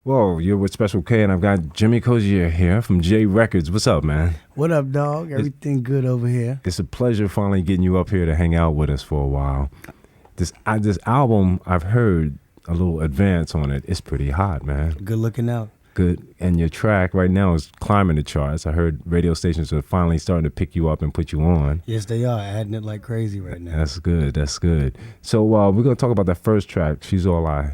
Whoa, you're with Special K, and I've got Jimmy Cozier here from J Records. What's up, man? What up, dog? Everything good over here? It's a pleasure finally getting you up here to hang out with us for a while. This album, I've heard a little advance on it. It's pretty hot, man. Good looking out. Good. And your track right now is climbing the charts. I heard radio stations are finally starting to pick you up and put you on. Yes, they are. Adding it like crazy right now. That's good. That's good. So we're going to talk about that first track, She's All I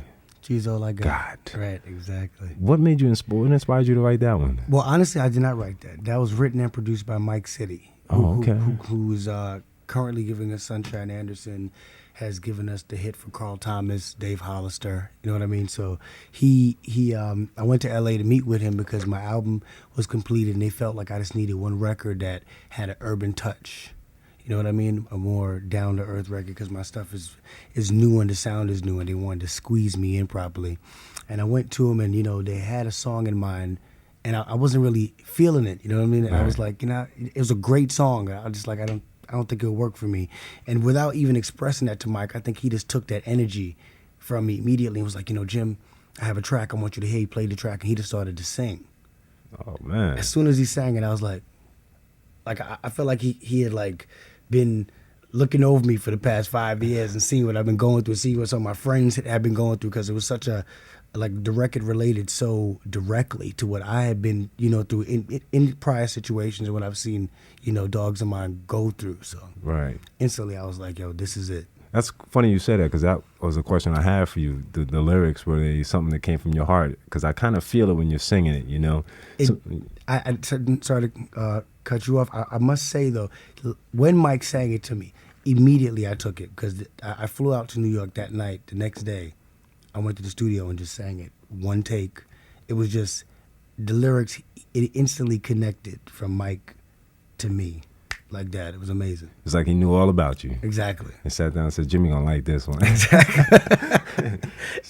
Got. Right, exactly. What inspired you to write that one? Well, honestly, I did not write that. That was written and produced by Mike City. Who is currently giving us Sunshine Anderson, has given us the hit for Carl Thomas, Dave Hollister. You know what I mean? So I went to LA to meet with him because my album was completed and they felt like I just needed one record that had an urban touch. You know what I mean? A more down-to-earth record because my stuff is new and the sound is new and they wanted to squeeze me in properly. And I went to them and, they had a song in mind and I wasn't really feeling it, you know what I mean? And I was like, it was a great song. I just like, I don't think it'll work for me. And without even expressing that to Mike, I think he just took that energy from me immediately and was like, Jim, I have a track I want you to hear. He played the track and he just started to sing. Oh, man. As soon as he sang it, I was like I felt like he had like been looking over me for the past 5 years and seeing what I've been going through, seeing what some of my friends had been going through, because it was such the record related so directly to what I had been, through in prior situations and what I've seen, dogs of mine go through. So right. Instantly I was like, yo, this is it. That's funny you said that because that was a question I had for you. The lyrics, were they something that came from your heart? Because I kind of feel it when you're singing it, I sorry to cut you off. I must say, though, when Mike sang it to me, immediately I took it because I flew out to New York that night. The next day, I went to the studio and just sang it. One take. It was just, the lyrics, it instantly connected from Mike to me. Like that. It was amazing. It's like he knew all about you. Exactly. And sat down and said, Jimmy gonna like this one. Exactly.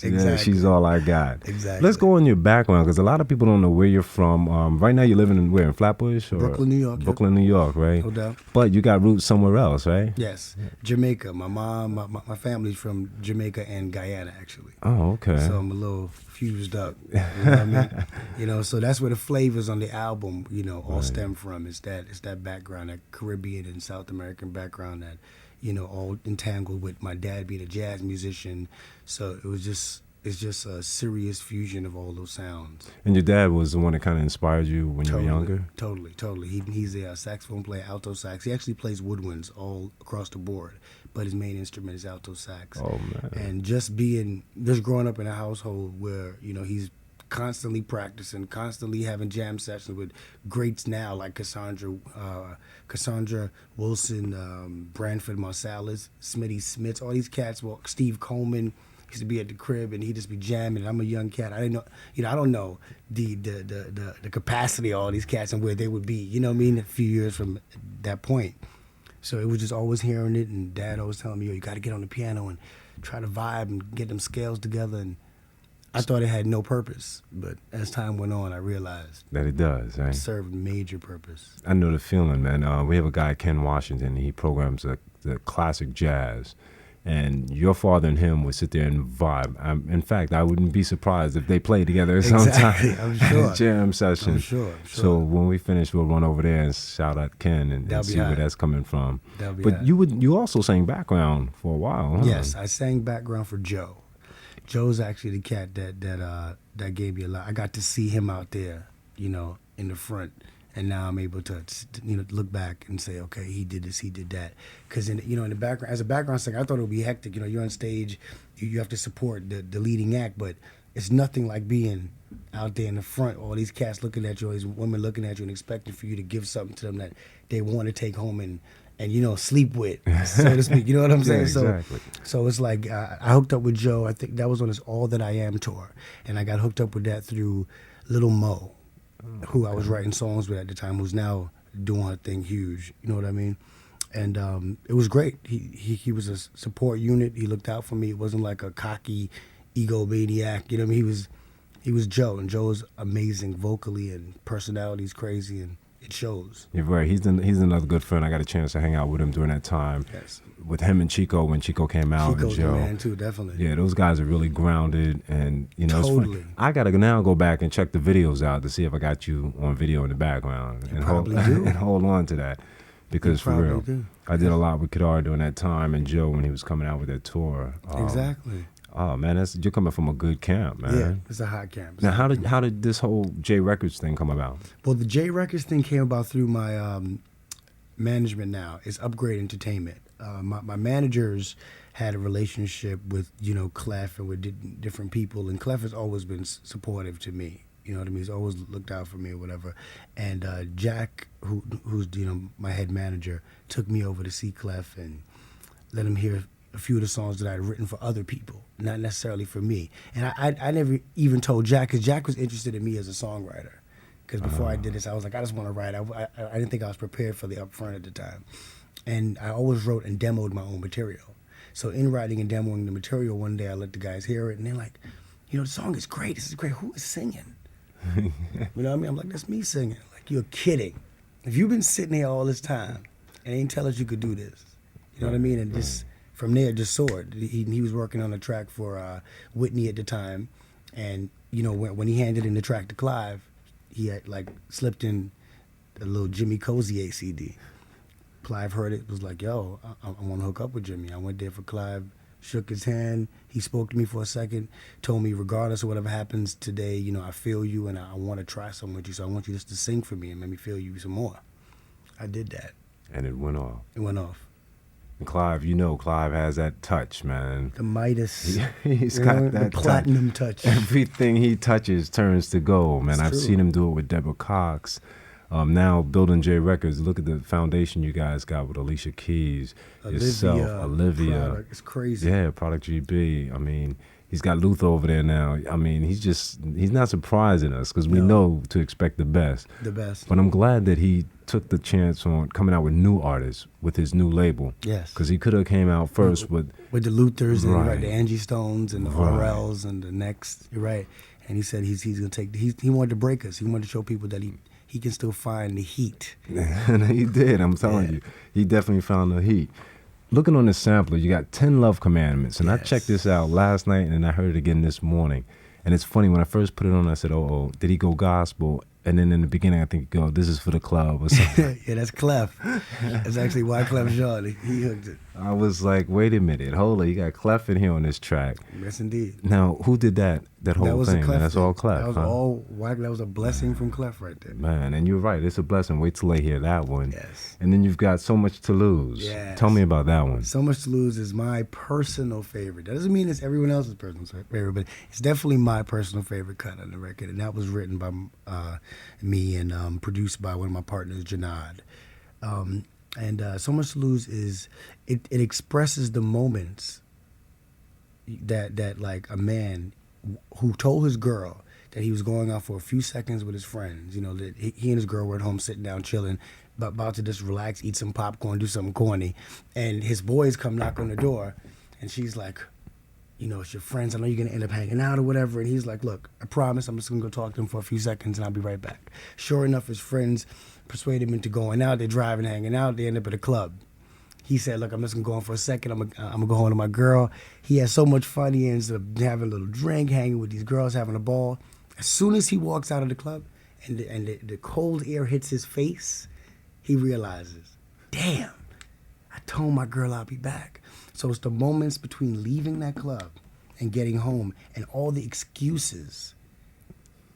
Yeah, She's All I Got. Exactly. Let's go on your background because a lot of people don't know where you're from. Right now you're living in Flatbush? Or Brooklyn, New York. Brooklyn, New York, right? No doubt. But you got roots somewhere else, right? Yes. Jamaica. My mom, my family's from Jamaica and Guyana, actually. Oh, okay. So I'm a little fused up. You know what I mean? So that's where the flavors on the album, all stem from. It's that background, that Caribbean and South American background that, all entangled with my dad being a jazz musician. So it's just a serious fusion of all those sounds. And your dad was the one that kind of inspired you when you were younger? Totally. He's a saxophone player, alto sax. He actually plays woodwinds all across the board, but his main instrument is alto sax. Oh, man. And just growing up in a household where, he's constantly practicing, constantly having jam sessions with greats now like Cassandra Wilson, Branford Marsalis, Smitty Smith, all these cats. Well, Steve Coleman used to be at the crib and he'd just be jamming. And I'm a young cat. I didn't know, I don't know the capacity of all these cats and where they would be. You know what I mean? A few years from that point. So it was just always hearing it, and Dad always telling me, yo, you got to get on the piano and try to vibe and get them scales together. And I thought it had no purpose, but as time went on, I realized that it does, right? It served major purpose. I know the feeling, man. We have a guy, Ken Washington. He programs the classic jazz, and your father and him would sit there and vibe. In fact, I wouldn't be surprised if they played together sometime. I'm sure. Jam session. I'm sure. So when we finish, we'll run over there and shout out Ken and see where that's coming from. But you also sang background for a while, huh? Yes, I sang background for Joe. Joe's actually the cat that gave me a lot. I got to see him out there, in the front, and now I'm able to look back and say, okay, he did this, he did that. Because in the background, as a background singer, I thought it would be hectic. You're on stage, you have to support the leading act, but it's nothing like being out there in the front. All these cats looking at you, all these women looking at you, and expecting for you to give something to them that they want to take home and sleep with, so to speak. You know what I'm saying? Yeah, exactly. So it's like I hooked up with Joe. I think that was on his All That I Am tour, and I got hooked up with that through Little Mo, who I was writing songs with at the time, who's now doing her thing huge. You know what I mean? And it was great. He was a support unit. He looked out for me. It wasn't like a cocky egomaniac. He was Joe, and Joe was amazing vocally, and personality's crazy, and it shows. You're right. He's another good friend. I got a chance to hang out with him during that time. Yes. With him and Chico when Chico came out. Chico's and Joe. the man too, definitely. Yeah, those guys are really grounded, and Totally. It's funny. I gotta now go back and check the videos out to see if I got you on video in the background, and hold on to that, because for real, I did a lot with Kadar during that time, and Joe when he was coming out with that tour. Exactly. Oh man, you're coming from a good camp, man. Yeah, it's a hot camp. Now, how did this whole J Records thing come about? Well, the J Records thing came about through my management. Now it's Upgrade Entertainment. My managers had a relationship with Clef and with different people, and Clef has always been supportive to me. You know what I mean? He's always looked out for me or whatever. And Jack, who's my head manager, took me over to see Clef and let him hear a few of the songs that I had written for other people, not necessarily for me. And I never even told Jack, because Jack was interested in me as a songwriter. Because before I did this, I was like, I just want to write. I didn't think I was prepared for the upfront at the time. And I always wrote and demoed my own material. So in writing and demoing the material, one day I let the guys hear it, and they're like, the song is great. This is great. Who is singing? You know what I mean? I'm like, that's me singing. Like, you're kidding. If you've been sitting here all this time and ain't tell us you could do this, you know what I mean? And just from there, it just soared. He was working on a track for Whitney at the time, and when he handed in the track to Clive, he had slipped in a little Jimmy Cozier CD. Clive heard it, was like, yo, I want to hook up with Jimmy. I went there for Clive, shook his hand. He spoke to me for a second, told me, regardless of whatever happens today, I feel you and I want to try something with you, so I want you just to sing for me and make me feel you some more. I did that. And it went off. It went off. And Clive, Clive has that touch, man. The Midas. He's got that the platinum touch. Everything he touches turns to gold, man. I've seen him do it with Deborah Cox. Now building J Records, look at the foundation you guys got with Alicia Keys, Olivia. It's crazy. Yeah, Product GB. I mean, he's got Luther over there now. I mean, he's not surprising us because we know to expect the best. The best. But I'm glad that he took the chance on coming out with new artists with his new label. Yes. Because he could have came out first with the Luthers and the Angie Stones and the RLs and the Next. You're right. And he said he's gonna take. He wanted to break us. He wanted to show people that he can still find the heat. And he did, I'm telling you. He definitely found the heat. Looking on the sampler, you got 10 Love Commandments. And I checked this out last night and I heard it again this morning. And it's funny, when I first put it on, I said, did he go gospel? And then in the beginning, I think, this is for the club or something. Yeah, that's Clef. That's actually why Clef Jean, he hooked it. I was like, wait a minute, hold on, you got Clef in here on this track. Yes, indeed. Now, who did that whole thing? That's all Clef. That was all Wyclef. That was a blessing from Clef right there. Man, and you're right, it's a blessing. Wait till they hear that one. Yes. And then you've got So Much to Lose. Yes. Tell me about that one. So Much to Lose is my personal favorite. That doesn't mean it's everyone else's personal favorite, but it's definitely my personal favorite cut on the record. And that was written by me and produced by one of my partners, Janad. And So Much to Lose is, it expresses the moments that like a man who told his girl that he was going out for a few seconds with his friends, that he and his girl were at home sitting down chilling, but about to just relax, eat some popcorn, do something corny, and his boys come knock on the door, and she's like, it's your friends, I know you're going to end up hanging out or whatever. And he's like, look, I promise I'm just going to go talk to them for a few seconds and I'll be right back. Sure enough, his friends persuade him into going out. They're driving, hanging out. They end up at a club. He said, look, I'm just going to go on for a second. I'm going to go home to my girl. He has so much fun. He ends up having a little drink, hanging with these girls, having a ball. As soon as he walks out of the club and the cold air hits his face, he realizes, damn, I told my girl I'll be back. So it's the moments between leaving that club and getting home and all the excuses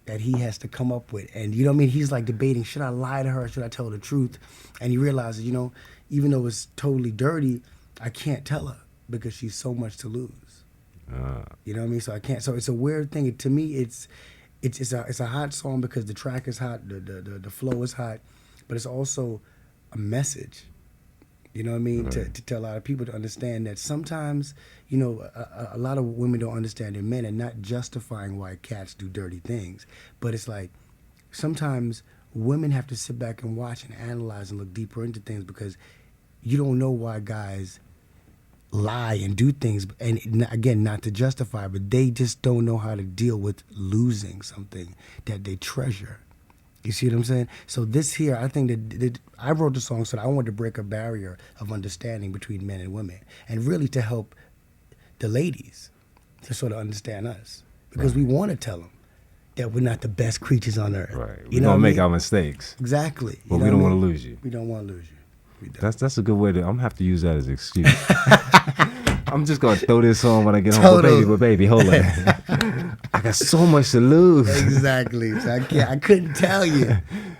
that he has to come up with. And he's like debating, should I lie to her? Should I tell the truth? And he realizes, even though it's totally dirty, I can't tell her because she's so much to lose. You know what I mean? So I can't. So it's a weird thing. To me, it's a hot song because the track is hot, the flow is hot, but it's also a message. You know what I mean? Right. To tell a lot of people to understand that sometimes, a lot of women don't understand their men and not justifying why cats do dirty things. But it's like sometimes women have to sit back and watch and analyze and look deeper into things because you don't know why guys lie and do things. And again, not to justify, but they just don't know how to deal with losing something that they treasure. You see what I'm saying? So this here, I think that I wrote the song so that I wanted to break a barrier of understanding between men and women, and really to help the ladies to sort of understand us, because we want to tell them that we're not the best creatures on earth. Right. We're gonna make our mistakes. Exactly. But we don't want to lose you. We don't want to lose you. That's a good way to. I'm gonna have to use that as an excuse. I'm just gonna throw this on when I get home. But baby, hold on. I got so much to lose. Exactly. So I couldn't tell you.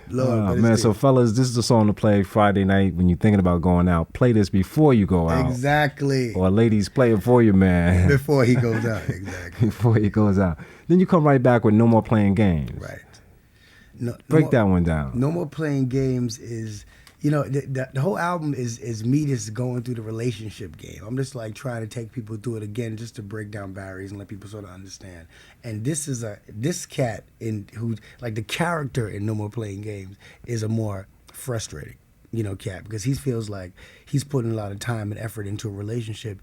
Lord, man, so fellas, this is a song to play Friday night when you're thinking about going out. Play this before you go out. Exactly. Or ladies, play it for your man. Before he goes out, exactly. Before he goes out. Then you come right back with No More Playing Games. Right. Break that one down. No More Playing Games is, the whole album is me just going through the relationship game. I'm just like trying to take people through it again, just to break down barriers and let people sort of understand. And this cat who, like, the character in No More Playing Games is a more frustrating, cat, because he feels like he's putting a lot of time and effort into a relationship,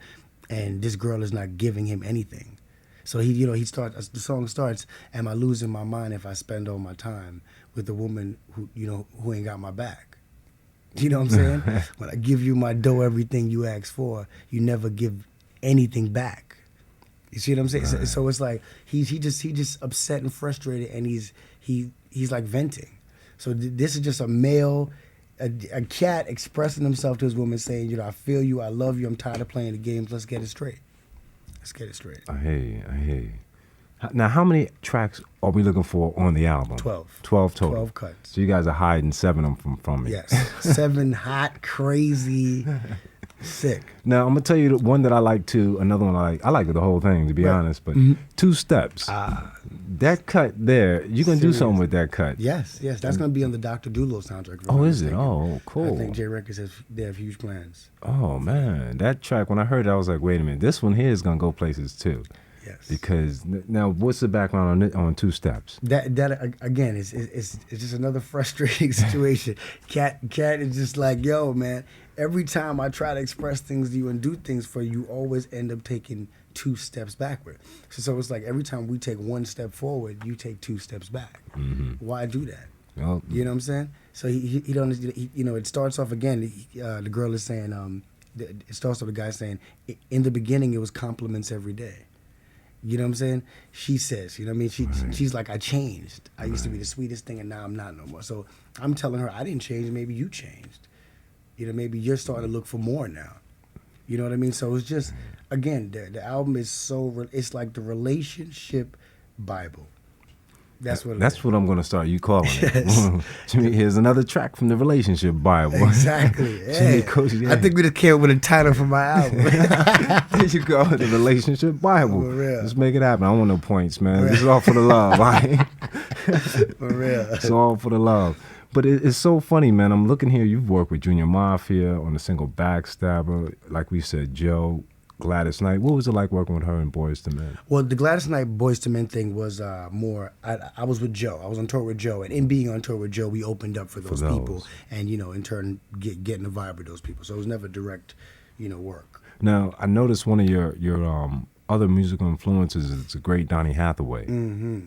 and this girl is not giving him anything. So the song starts, am I losing my mind if I spend all my time with a woman who ain't got my back? You know what I'm saying? When I give you my dough, everything you ask for, you never give anything back. You see what I'm saying? Right. So it's like he's just upset and frustrated, and he's like venting. So this is just a male, a cat expressing himself to his woman, saying, I feel you, I love you, I'm tired of playing the games, let's get it straight. Let's get it straight. I hear you. Now, how many tracks are we looking for on the album? 12. 12 total. 12 cuts. So you guys are hiding 7 of them from me. Yes. 7 hot, crazy, sick. Now, I'm going to tell you the one that I like too, another one I like. I like the whole thing, to be honest, but 2 Steps. That cut there, you're going to do something with that cut. Yes. That's going to be on the Dr. Dolittle soundtrack. Oh, is it? Oh, cool. I think J Records they have huge plans. Oh, man. That track, when I heard it, I was like, wait a minute. This one here is going to go places too. Yes. Because now, what's the background on 2 Steps? That again is just another frustrating situation. Cat is just like, yo, man. Every time I try to express things to you and do things for you, you always end up taking 2 steps backward. So it's like every time we take 1 step forward, you take 2 steps back. Mm-hmm. Why do that? Well, you know what I'm saying? So he don't. It starts off again. The girl is saying. It starts off the guy saying, in the beginning it was compliments every day. You know what I'm saying? She says, you know what I mean? She's like, I changed. I used to be the sweetest thing, and now I'm not no more. So I'm telling her, I didn't change. Maybe you changed. Maybe you're starting to look for more now. You know what I mean? So it's just, again, the album is it's like the relationship Bible. That's what I'm going to start you calling it. Jimmy, here's another track from the relationship Bible. Exactly. Jimmy Cozier. I think we just came up with a title for my album. There you go, the relationship Bible. For real. Let's make it happen. I don't want no points, man. This is all for the love. For real. It's all for the love. But it's so funny, man. I'm looking here. You've worked with Junior Mafia on the single Backstabber. Like we said, Joe, Gladys Knight. What was it like working with her in Boyz II Men? Well, the Gladys Knight Boyz II Men thing was more. I was with Joe. I was on tour with Joe, and in being on tour with Joe, we opened up for those people, and in turn getting the vibe with those people. So it was never direct, work. Now I noticed one of your other musical influences is the great Donny Hathaway. Mm-hmm.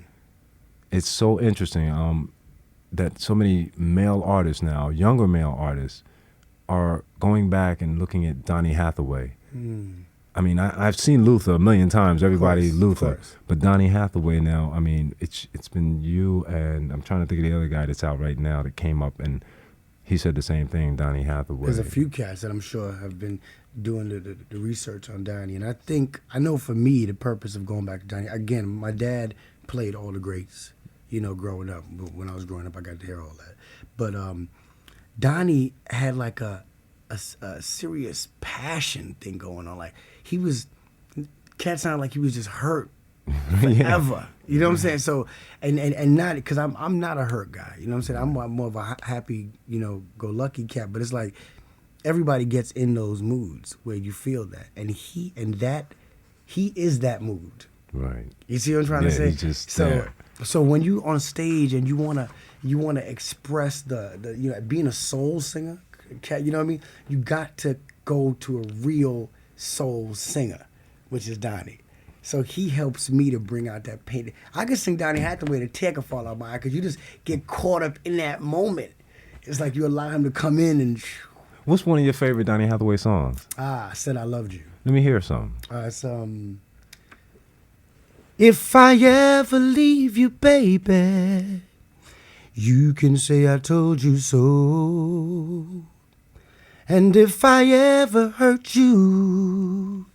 It's so interesting that so many male artists now, younger male artists, are going back and looking at Donny Hathaway. Mm. I mean, I've seen Luther a million times. Everybody Luther, but Donny Hathaway now. I mean, it's been you and I'm trying to think of the other guy that's out right now that came up and he said the same thing. Donny Hathaway. There's a few cats that I'm sure have been doing the research on Donny, and I know for me the purpose of going back to Donny. Again, my dad played all the greats, growing up. When I was growing up, I got to hear all that. But Donny had like a serious passion thing going on. Like cat sounded like he was just hurt forever. You know what I'm saying? So and not because I'm not a hurt guy. You know what I'm saying? I'm more of a happy, go lucky cat. But it's like everybody gets in those moods where you feel that, and he is that mood. Right. You see what I'm trying to say? He's just there. So when you on stage and you wanna express the being a soul singer, cat, you know what I mean? You got to go to a real soul singer, which is Donny. So he helps me to bring out that pain. I can sing Donny Hathaway, the tear can fall out my eye, because you just get caught up in that moment. It's like you allow him to come in and... What's one of your favorite Donny Hathaway songs? I Said I Loved You. Let me hear some. It's If I ever leave you, baby, you can say I told you so. And if I ever hurt you,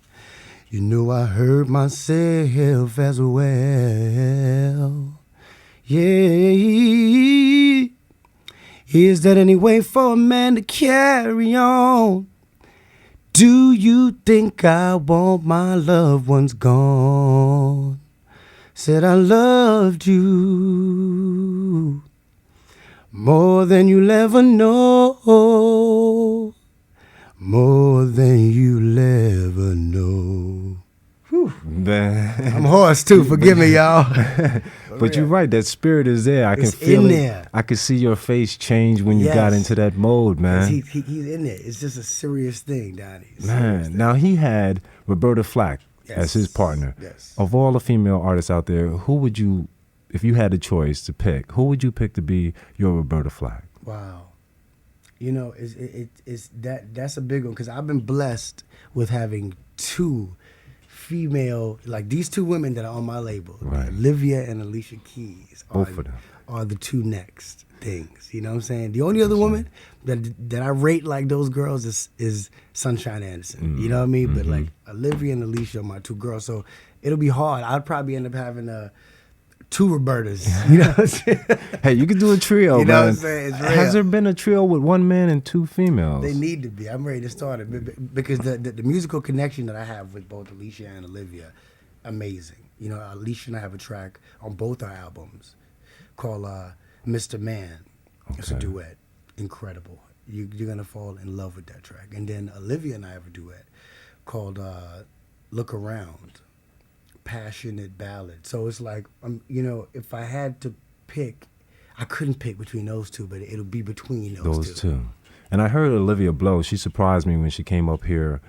you know I hurt myself as well. Yeah. Is that any way for a man to carry on? Do you think I want my loved ones gone? Said I loved you more than you'll ever know. More than you'll ever know. Whew. I'm hoarse too. Forgive me, y'all. But you're right. That spirit is there. I can feel it. There. I could see your face change when you got into that mode, man. He's in there. It's just a serious thing, Donny. Man, now he had Roberta Flack as his partner. Yes. Of all the female artists out there, who would you, if you had a choice to pick, who would you pick to be your Roberta Flack? Wow. You know, that's a big one, because I've been blessed with having two female, like these two women that are on my label, right. Olivia and Alicia Keys. Both of them are the two next things. You know what I'm saying? The only other woman that I rate like those girls is Sunshine Anderson. You know what I mean? Mm-hmm. But like Olivia and Alicia are my two girls, so it'll be hard. I'd probably end up having two Robertas. You know what I'm saying? Hey, you could do a trio, you know man. what I'm saying? It's real. Has there been a trio with one man and two females? They need to be. I'm ready to start it, because the musical connection that I have with both Alicia and Olivia, amazing. You know, Alicia and I have a track on both our albums called Mr. Man. Okay. It's a duet. Incredible. You're going to fall in love with that track. And then Olivia and I have a duet called Look Around. Passionate ballad. So it's like, you know, if I had to pick, I couldn't pick between those two, but it'll be between those two. And I heard Olivia blow. She surprised me when she came up here,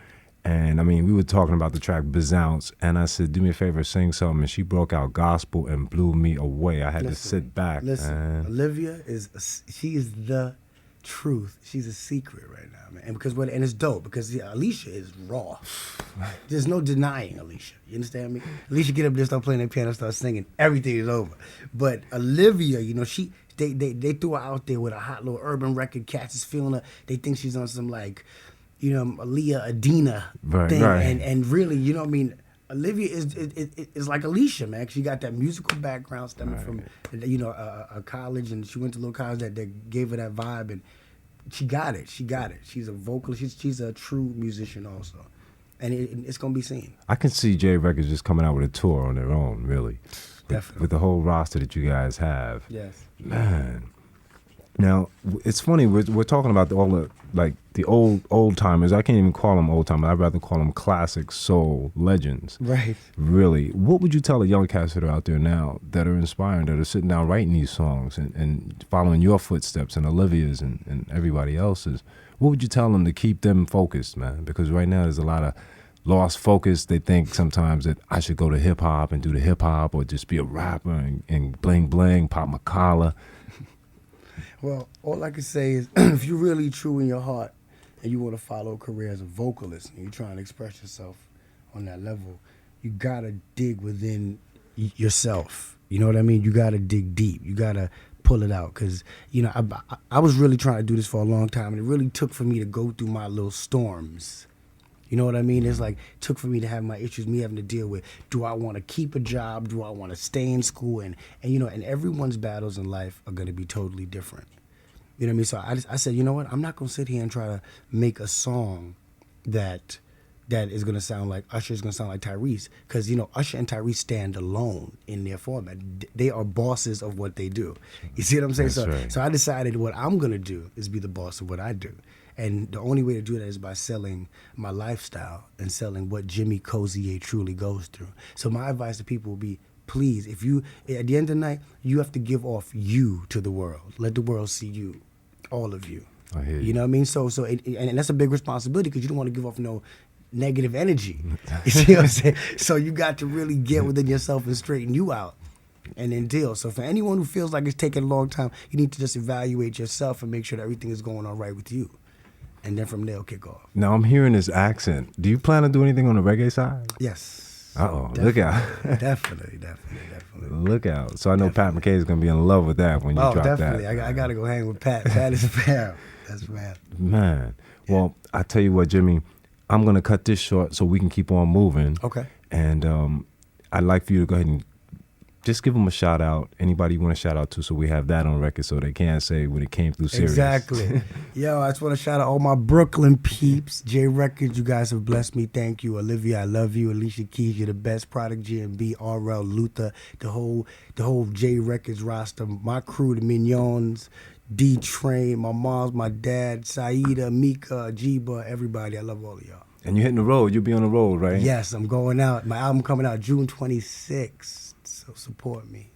and I mean, we were talking about the track Bizounce, and I said, do me a favor, sing something, and she broke out gospel and blew me away. I had to sit back. Listen, Olivia she is the truth. She's a secret right now, man. And and it's dope, because Alicia is raw. There's no denying Alicia. You understand me? Alicia get up there, start playing that piano, start singing, everything is over. But Olivia, you know, they threw her out there with a hot little urban record. Cats is feeling her. They think she's on some, like, you know, Aaliyah Adina thing. Right. And really, you know what I mean? Olivia is like Alicia, man. She got that musical background stemming from, you know, a college, and she went to a little college that gave her that vibe, and she got it. She's a vocalist. She's a true musician also, and it's gonna be seen. I can see J Records just coming out with a tour on their own, really. Definitely. With the whole roster that you guys have. Yes. Man. Now, it's funny, we're talking about all the, like, the old timers. I can't even call them old timers. I'd rather call them classic soul legends. Right. Really. What would you tell the young cats that are out there now that are inspiring, that are sitting down writing these songs and following your footsteps and Olivia's and everybody else's? What would you tell them to keep them focused, man? Because right now there's a lot of lost focus. They think sometimes that I should go to hip-hop and do the hip-hop, or just be a rapper and bling, pop my collar. Well, all I can say is, if you're really true in your heart and you want to follow a career as a vocalist and you're trying to express yourself on that level, you got to dig within yourself. You know what I mean? You got to dig deep. You got to pull it out, because, you know, I was really trying to do this for a long time, and it really took for me to go through my little storms. You know what I mean? It's like, it took for me to have my issues, me having to deal with, do I want to keep a job? Do I want to stay in school? And you know, and everyone's battles in life are going to be totally different. You know what I mean? So I said, you know what? I'm not going to sit here and try to make a song that is going to sound like Usher, is going to sound like Tyrese. Because, you know, Usher and Tyrese stand alone in their format. They are bosses of what they do. You see what I'm saying? So I decided what I'm going to do is be the boss of what I do. And the only way to do that is by selling my lifestyle and selling what Jimmy Cozier truly goes through. So my advice to people will be, please, if you, at the end of the night, you have to give off you to the world. Let the world see you, all of you. I hear you. You know what I mean? So and that's a big responsibility, because you don't want to give off no negative energy. You see what I'm saying? So you got to really get within yourself and straighten you out and then deal. So for anyone who feels like it's taking a long time, you need to just evaluate yourself and make sure that everything is going all right with you. And then from there, it'll kick off. Now, I'm hearing this accent. Do you plan to do anything on the reggae side? Yes. Uh-oh, look out. Definitely. Look out. So I know Pat McKay is going to be in love with that when you drop definitely. that. I got to go hang with Pat. Pat is fam. That's fam. Man. Well, I tell you what, Jimmy, I'm going to cut this short so we can keep on moving. Okay. And I'd like for you to go ahead and just give them a shout out. Anybody you want to shout out to, so we have that on record so they can't say when it came through serious. Exactly. Yo, I just want to shout out all my Brooklyn peeps. J Records, you guys have blessed me. Thank you. Olivia, I love you. Alicia Keys, you're the best. Product GMB, RL, Luther, the whole J Records roster. My crew, the Mignons, D-Train, my moms, my dad, Saida, Mika, Jiba, everybody. I love all of y'all. And you're hitting the road. You'll be on the road, right? Yes, I'm going out. My album coming out June 26th. So support me.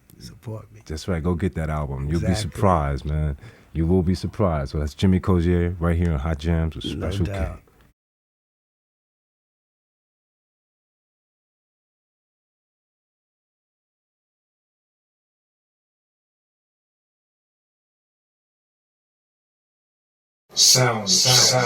That's right. Go get that album. You'll be surprised, man. You will be surprised. So that's Jimmy Cozier right here on Hot Jams with Special K. Soundcheck.